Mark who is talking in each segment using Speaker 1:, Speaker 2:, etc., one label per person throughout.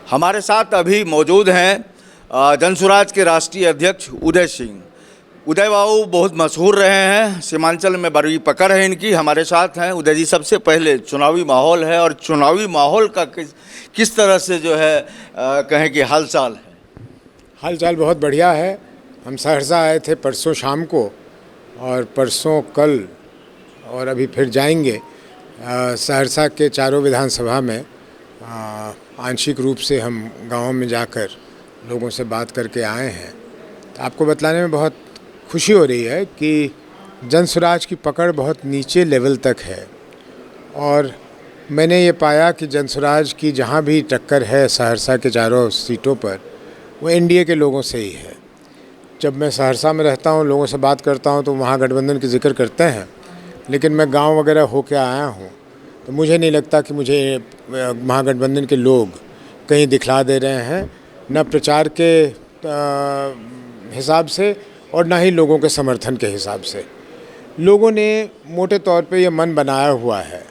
Speaker 1: हमारे साथ अभी मौजूद हैं जनसुराज के राष्ट्रीय अध्यक्ष उदय सिंह। उदय बाबू बहुत मशहूर रहे हैं, सीमांचल में बड़ी पकड़ है इनकी। हमारे साथ हैं उदय जी। सबसे पहले चुनावी माहौल है और चुनावी माहौल का किस तरह से जो है कहें कि हालचाल है?
Speaker 2: हालचाल बहुत बढ़िया है। हम सहरसा आए थे परसों शाम को और परसों कल और अभी फिर जाएंगे। सहरसा के चारों विधानसभा में आंशिक रूप से हम गाँव में जाकर लोगों से बात करके आए हैं। तो आपको बतलाने में बहुत खुशी हो रही है कि जनसुराज की पकड़ बहुत नीचे लेवल तक है और मैंने ये पाया कि जनसुराज की जहाँ भी टक्कर है सहरसा के चारों सीटों पर, वो एनडीए के लोगों से ही है। जब मैं सहरसा में रहता हूँ, लोगों से बात करता हूँ तो महागठबंधन की जिक्र करते हैं, लेकिन मैं गांव वगैरह होके आया हूँ तो मुझे नहीं लगता कि मुझे महागठबंधन के लोग कहीं दिखला दे रहे हैं, न प्रचार के हिसाब से और ना ही लोगों के समर्थन के हिसाब से। लोगों ने मोटे तौर पे ये मन बनाया हुआ है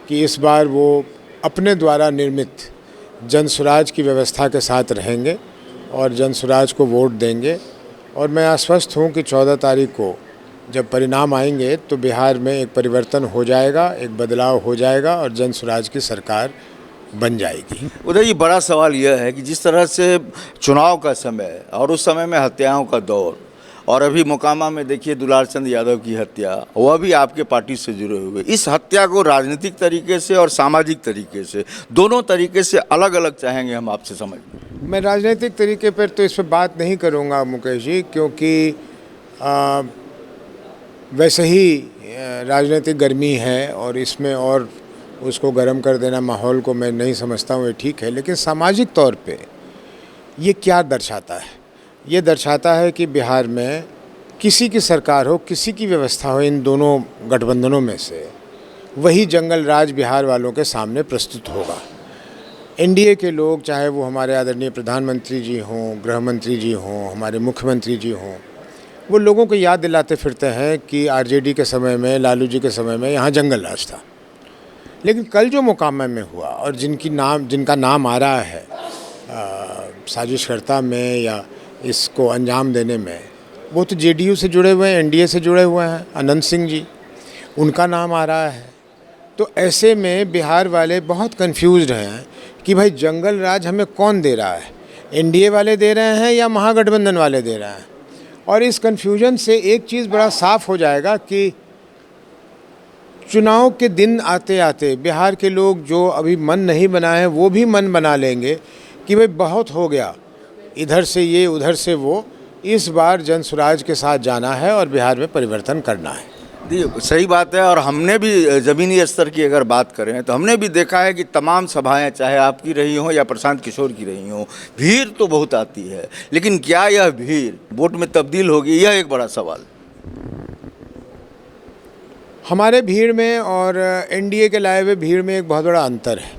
Speaker 2: कि इस बार वो अपने द्वारा निर्मित जनसुराज की व्यवस्था के साथ रहेंगे और जनसुराज को वोट देंगे। और मैं आश्वस्त हूँ कि 14 तारीख को जब परिणाम आएंगे तो बिहार में एक परिवर्तन हो जाएगा, एक बदलाव हो जाएगा और जनसुराज की सरकार बन जाएगी।
Speaker 1: उदय जी, बड़ा सवाल यह है कि जिस तरह से चुनाव का समय और उस समय में हत्याओं का दौर, और अभी मोकामा में देखिए दुलार चंद यादव की हत्या, वह भी आपके पार्टी से जुड़े हुए। इस हत्या को राजनीतिक तरीके से और सामाजिक तरीके से, दोनों तरीके से अलग अलग चाहेंगे हम आपसे समझना।
Speaker 2: मैं राजनीतिक तरीके पर तो इस पर बात नहीं करूँगा मुकेश जी, क्योंकि वैसे ही राजनीतिक गर्मी है और इसमें और उसको गर्म कर देना माहौल को मैं नहीं समझता हूँ ये ठीक है। लेकिन सामाजिक तौर पे ये क्या दर्शाता है? ये दर्शाता है कि बिहार में किसी की सरकार हो, किसी की व्यवस्था हो, इन दोनों गठबंधनों में से वही जंगल राज बिहार वालों के सामने प्रस्तुत होगा। एनडीए के लोग, चाहे वो हमारे आदरणीय प्रधानमंत्री जी हों, गृह मंत्री जी हों, हमारे मुख्यमंत्री जी हों, वो लोगों को याद दिलाते फिरते हैं कि आरजेडी के समय में, लालू जी के समय में यहाँ जंगल राज था। लेकिन कल जो मोकामा में हुआ और जिनका नाम आ रहा है साजिशकर्ता में या इसको अंजाम देने में, वो तो जेडीयू से जुड़े हुए हैं, एनडीए से जुड़े हुए हैं। अनंत सिंह जी, उनका नाम आ रहा है। तो ऐसे में बिहार वाले बहुत कंफ्यूज्ड हैं कि भाई जंगल राज हमें कौन दे रहा है, एनडीए वाले दे रहे हैं या महागठबंधन वाले दे रहे हैं। और इस कन्फ्यूजन से एक चीज़ बड़ा साफ हो जाएगा कि चुनाव के दिन आते आते बिहार के लोग जो अभी मन नहीं बनाए हैं वो भी मन बना लेंगे कि भाई बहुत हो गया, इधर से ये उधर से वो। इस बार जनसुराज के साथ जाना है और बिहार में परिवर्तन करना है।
Speaker 1: सही बात है। और हमने भी ज़मीनी स्तर की अगर बात करें तो हमने भी देखा है कि तमाम सभाएं, चाहे आपकी रही हों या प्रशांत किशोर की रही हों, भीड़ तो बहुत आती है, लेकिन क्या यह भीड़ वोट में तब्दील होगी, यह एक बड़ा सवाल।
Speaker 2: हमारे भीड़ में और एनडीए के लाए हुए भीड़ में एक बहुत बड़ा अंतर है।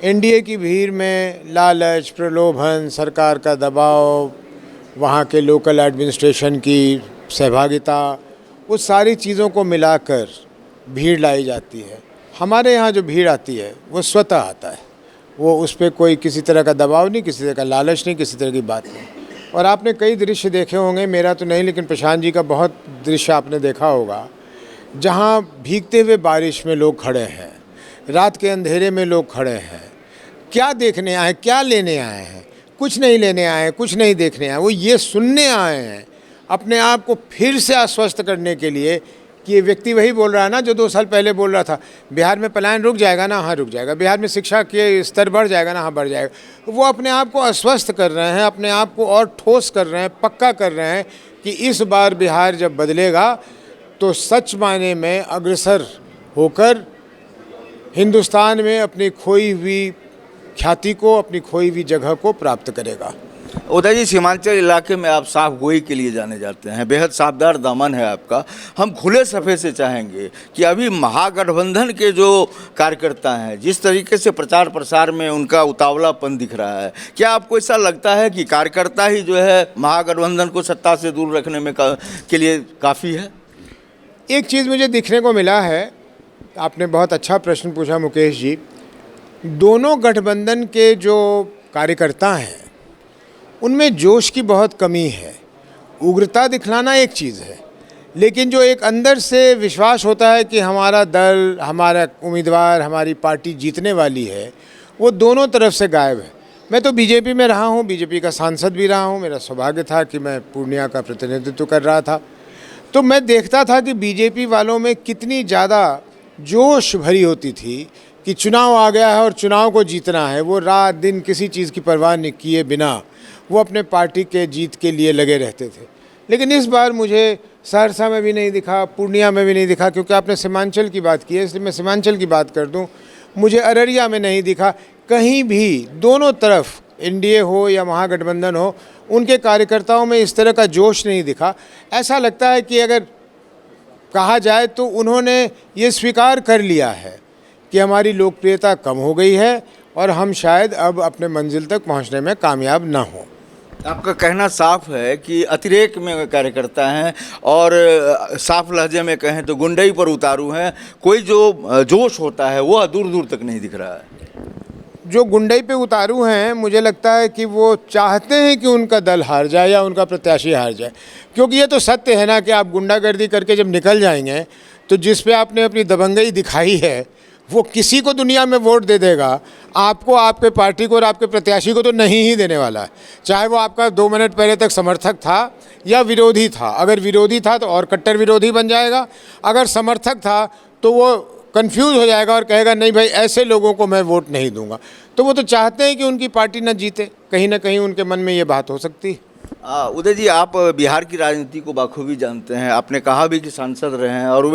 Speaker 2: एनडीए की भीड़ में लालच, प्रलोभन, सरकार का दबाव, वहाँ के लोकल एडमिनिस्ट्रेशन की सहभागिता, वो सारी चीज़ों को मिलाकर भीड़ लाई जाती है। हमारे यहाँ जो भीड़ आती है वो स्वतः आता है, वो उस पर कोई किसी तरह का दबाव नहीं, किसी तरह का लालच नहीं, किसी तरह की बात नहीं। और आपने कई दृश्य देखे होंगे, मेरा तो नहीं लेकिन प्रशांत जी का बहुत दृश्य आपने देखा होगा, जहाँ भीगते हुए बारिश में लोग खड़े हैं, रात के अंधेरे में लोग खड़े हैं। क्या देखने आए, क्या लेने आए हैं? कुछ नहीं लेने आए हैं, कुछ नहीं देखने आए, वो ये सुनने आए हैं, अपने आप को फिर से आश्वस्त करने के लिए कि ये व्यक्ति वही बोल रहा है ना जो 2 साल पहले बोल रहा था, बिहार में पलायन रुक जाएगा ना, हाँ रुक जाएगा, बिहार में शिक्षा के स्तर बढ़ जाएगा ना, हाँ बढ़ जाएगा। वो अपने आप को आश्वस्त कर रहे हैं, अपने आप को और ठोस कर रहे हैं, पक्का कर रहे हैं कि इस बार बिहार जब बदलेगा तो सच मायने में अग्रसर होकर हिंदुस्तान में अपनी खोई हुई ख्याति को, अपनी खोई हुई जगह को प्राप्त करेगा।
Speaker 1: उदय जी, सीमांचल इलाके में आप साफ गोई के लिए जाने जाते हैं, बेहद साबदार दामन है आपका। हम खुले सफ़े से चाहेंगे कि अभी महागठबंधन के जो कार्यकर्ता हैं, जिस तरीके से प्रचार प्रसार में उनका उतावलापन दिख रहा है, क्या आपको ऐसा लगता है कि कार्यकर्ता ही जो है महागठबंधन को सत्ता से दूर रखने में के लिए काफ़ी है?
Speaker 2: एक चीज़ मुझे दिखने को मिला है, आपने बहुत अच्छा प्रश्न पूछा मुकेश जी। दोनों गठबंधन के जो कार्यकर्ता हैं उनमें जोश की बहुत कमी है। उग्रता दिखलाना एक चीज़ है, लेकिन जो एक अंदर से विश्वास होता है कि हमारा दल, हमारा उम्मीदवार, हमारी पार्टी जीतने वाली है, वो दोनों तरफ से गायब है। मैं तो बीजेपी में रहा हूँ, बीजेपी का सांसद भी रहा हूँ। मेरा सौभाग्य था कि मैं पूर्णिया का प्रतिनिधित्व कर रहा था, तो मैं देखता था कि बीजेपी वालों में कितनी ज़्यादा जोश भरी होती थी कि चुनाव आ गया है और चुनाव को जीतना है। वो रात दिन किसी चीज़ की परवाह नहीं किए बिना वो अपने पार्टी के जीत के लिए लगे रहते थे। लेकिन इस बार मुझे सहरसा में भी नहीं दिखा, पूर्णिया में भी नहीं दिखा, क्योंकि आपने सीमांचल की बात की है इसलिए मैं सीमांचल की बात कर दूं। मुझे अररिया में नहीं दिखा, कहीं भी दोनों तरफ एनडीए हो या महागठबंधन हो, उनके कार्यकर्ताओं में इस तरह का जोश नहीं दिखा। ऐसा लगता है कि अगर कहा जाए तो उन्होंने ये स्वीकार कर लिया है कि हमारी लोकप्रियता कम हो गई है और हम शायद अब अपने मंजिल तक पहुंचने में कामयाब ना हों।
Speaker 1: आपका कहना साफ है कि अतिरेक में कार्यकर्ता हैं और साफ लहजे में कहें तो गुंडई पर उतारू हैं। कोई जो जोश होता है वो दूर दूर तक नहीं दिख रहा है।
Speaker 2: जो गुंडई पे उतारू हैं, मुझे लगता है कि वो चाहते हैं कि उनका दल हार जाए या उनका प्रत्याशी हार जाए, क्योंकि ये तो सत्य है ना कि आप गुंडागर्दी करके जब निकल जाएंगे तो जिस पे आपने अपनी दबंगई दिखाई है वो किसी को दुनिया में वोट दे देगा, आपको, आपके पार्टी को और आपके प्रत्याशी को तो नहीं ही देने वाला है। चाहे वो आपका 2 मिनट पहले तक समर्थक था या विरोधी था। अगर विरोधी था तो और कट्टर विरोधी बन जाएगा, अगर समर्थक था तो वो कंफ्यूज हो जाएगा और कहेगा नहीं भाई ऐसे लोगों को मैं वोट नहीं दूंगा। तो वो तो चाहते हैं कि उनकी पार्टी न जीते, कहीं ना कहीं उनके मन में ये बात हो सकती है।
Speaker 1: उदय जी, आप बिहार की राजनीति को बखूबी जानते हैं। आपने कहा भी कि सांसद रहे हैं और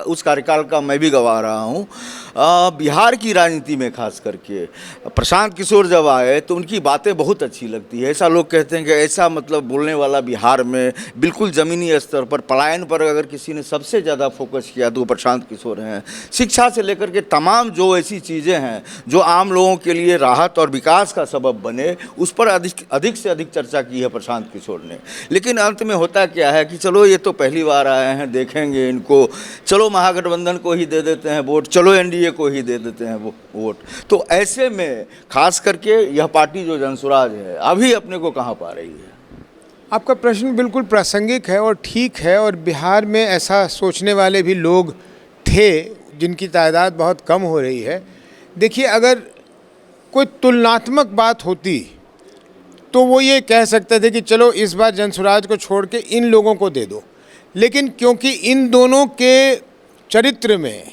Speaker 1: उस कार्यकाल का मैं भी गवाह रहा हूँ। बिहार की राजनीति में खास करके प्रशांत किशोर जब आए तो उनकी बातें बहुत अच्छी लगती है। ऐसा लोग कहते हैं कि ऐसा मतलब बोलने वाला बिहार में बिल्कुल ज़मीनी स्तर पर पलायन पर अगर किसी ने सबसे ज़्यादा फोकस किया तो प्रशांत किशोर हैं। शिक्षा से लेकर के तमाम जो ऐसी चीज़ें हैं जो आम लोगों के लिए राहत और विकास का सबब बने, उस पर अधिक से अधिक चर्चा की है प्रशांत किशोर ने। लेकिन अंत में होता क्या है कि चलो ये तो पहली बार आए हैं, देखेंगे इनको, चलो महागठबंधन को ही दे देते हैं वोट, चलो एनडीए को ही दे देते हैं वो वोट। तो ऐसे में खास करके यह पार्टी जो जनसुराज है अभी अपने को कहाँ पा रही है?
Speaker 2: आपका प्रश्न बिल्कुल प्रासंगिक है और ठीक है, और बिहार में ऐसा सोचने वाले भी लोग थे जिनकी तादाद बहुत कम हो रही है। देखिए, अगर कोई तुलनात्मक बात होती तो वो ये कह सकते थे कि चलो इस बार जनसुराज को छोड़ के इन लोगों को दे दो, लेकिन क्योंकि इन दोनों के चरित्र में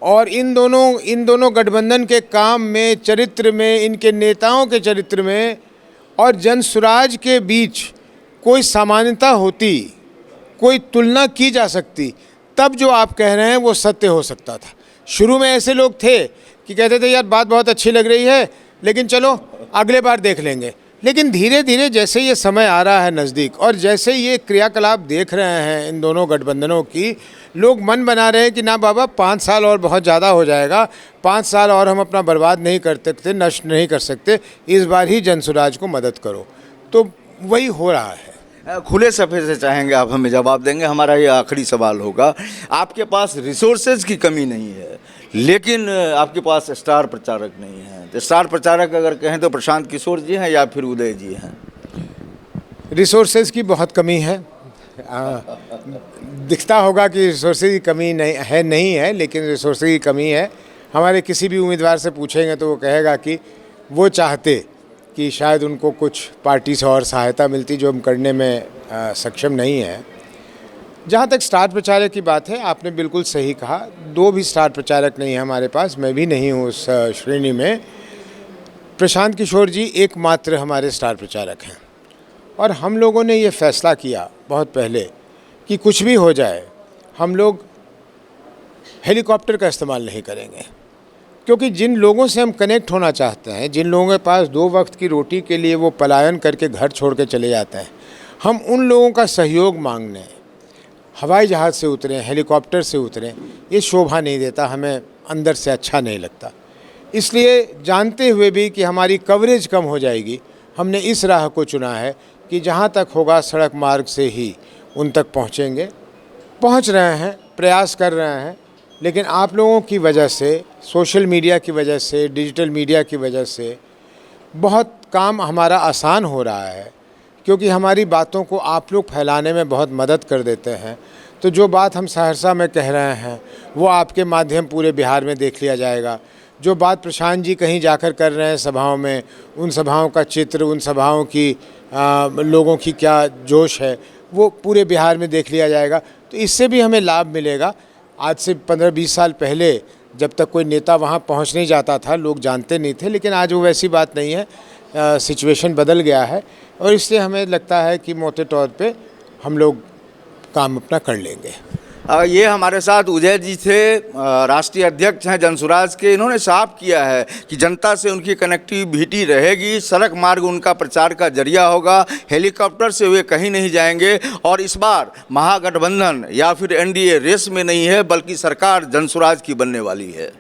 Speaker 2: और इन दोनों गठबंधन के काम में, चरित्र में, इनके नेताओं के चरित्र में और जनसुराज के बीच कोई समानता होती, कोई तुलना की जा सकती, तब जो आप कह रहे हैं वो सत्य हो सकता था। शुरू में ऐसे लोग थे कि कहते थे यार बात बहुत अच्छी लग रही है लेकिन चलो अगले बार देख लेंगे। लेकिन धीरे धीरे जैसे ये समय आ रहा है नज़दीक और जैसे ये क्रियाकलाप देख रहे हैं इन दोनों गठबंधनों की, लोग मन बना रहे हैं कि ना बाबा 5 साल और बहुत ज़्यादा हो जाएगा, 5 साल और हम अपना बर्बाद नहीं कर सकते, नष्ट नहीं कर सकते, इस बार ही जनसुराज को मदद करो। तो वही हो रहा है।
Speaker 1: खुले सफ़े से चाहेंगे आप हमें जवाब देंगे। हमारा ये आखिरी सवाल होगा। आपके पास रिसोर्सेज की कमी नहीं है, लेकिन आपके पास स्टार प्रचारक नहीं है। तो स्टार प्रचारक अगर कहें तो प्रशांत किशोर जी हैं या फिर उदय जी हैं?
Speaker 2: रिसोर्सेज की बहुत कमी है। दिखता होगा कि रिसोर्सेज की कमी नहीं है, लेकिन रिसोर्सेज की कमी है। हमारे किसी भी उम्मीदवार से पूछेंगे तो वो कहेगा कि वो चाहते कि शायद उनको कुछ पार्टी से और सहायता मिलती जो हम करने में सक्षम नहीं है। जहाँ तक स्टार प्रचारक की बात है, आपने बिल्कुल सही कहा, 2 भी स्टार प्रचारक नहीं है हमारे पास, मैं भी नहीं हूँ उस श्रेणी में। प्रशांत किशोर जी एकमात्र हमारे स्टार प्रचारक हैं और हम लोगों ने ये फैसला किया बहुत पहले कि कुछ भी हो जाए हम लोग हेलीकॉप्टर का इस्तेमाल नहीं करेंगे, क्योंकि जिन लोगों से हम कनेक्ट होना चाहते हैं, जिन लोगों के पास 2 वक्त की रोटी के लिए वो पलायन करके घर छोड़ के चले जाते हैं, हम उन लोगों का सहयोग मांगने हवाई जहाज़ से उतरें, हेलीकॉप्टर से उतरें, ये शोभा नहीं देता, हमें अंदर से अच्छा नहीं लगता। इसलिए जानते हुए भी कि हमारी कवरेज कम हो जाएगी, हमने इस राह को चुना है कि जहाँ तक होगा सड़क मार्ग से ही उन तक पहुँचेंगे। पहुँच रहे हैं, प्रयास कर रहे हैं, लेकिन आप लोगों की वजह से, सोशल मीडिया की वजह से, डिजिटल मीडिया की वजह से बहुत काम हमारा आसान हो रहा है, क्योंकि हमारी बातों को आप लोग फैलाने में बहुत मदद कर देते हैं। तो जो बात हम सहरसा में कह रहे हैं वो आपके माध्यम पूरे बिहार में देख लिया जाएगा। जो बात प्रशांत जी कहीं जाकर कर रहे हैं सभाओं में, उन सभाओं का चित्र, उन सभाओं की लोगों की क्या जोश है, वो पूरे बिहार में देख लिया जाएगा। तो इससे भी हमें लाभ मिलेगा। आज से 15-20 साल पहले जब तक कोई नेता वहाँ पहुँच नहीं जाता था, लोग जानते नहीं थे, लेकिन आज वो वैसी बात नहीं है। सिचुएशन बदल गया है और इसलिए हमें लगता है कि मोटे तौर पे हम लोग काम अपना कर लेंगे।
Speaker 1: ये हमारे साथ उदय जी थे, राष्ट्रीय अध्यक्ष हैं जनसुराज के। इन्होंने साफ किया है कि जनता से उनकी कनेक्टिविटी रहेगी, सड़क मार्ग उनका प्रचार का जरिया होगा, हेलीकॉप्टर से वे कहीं नहीं जाएंगे। और इस बार महागठबंधन या फिर एनडीए रेस में नहीं है, बल्कि सरकार जनसुराज की बनने वाली है।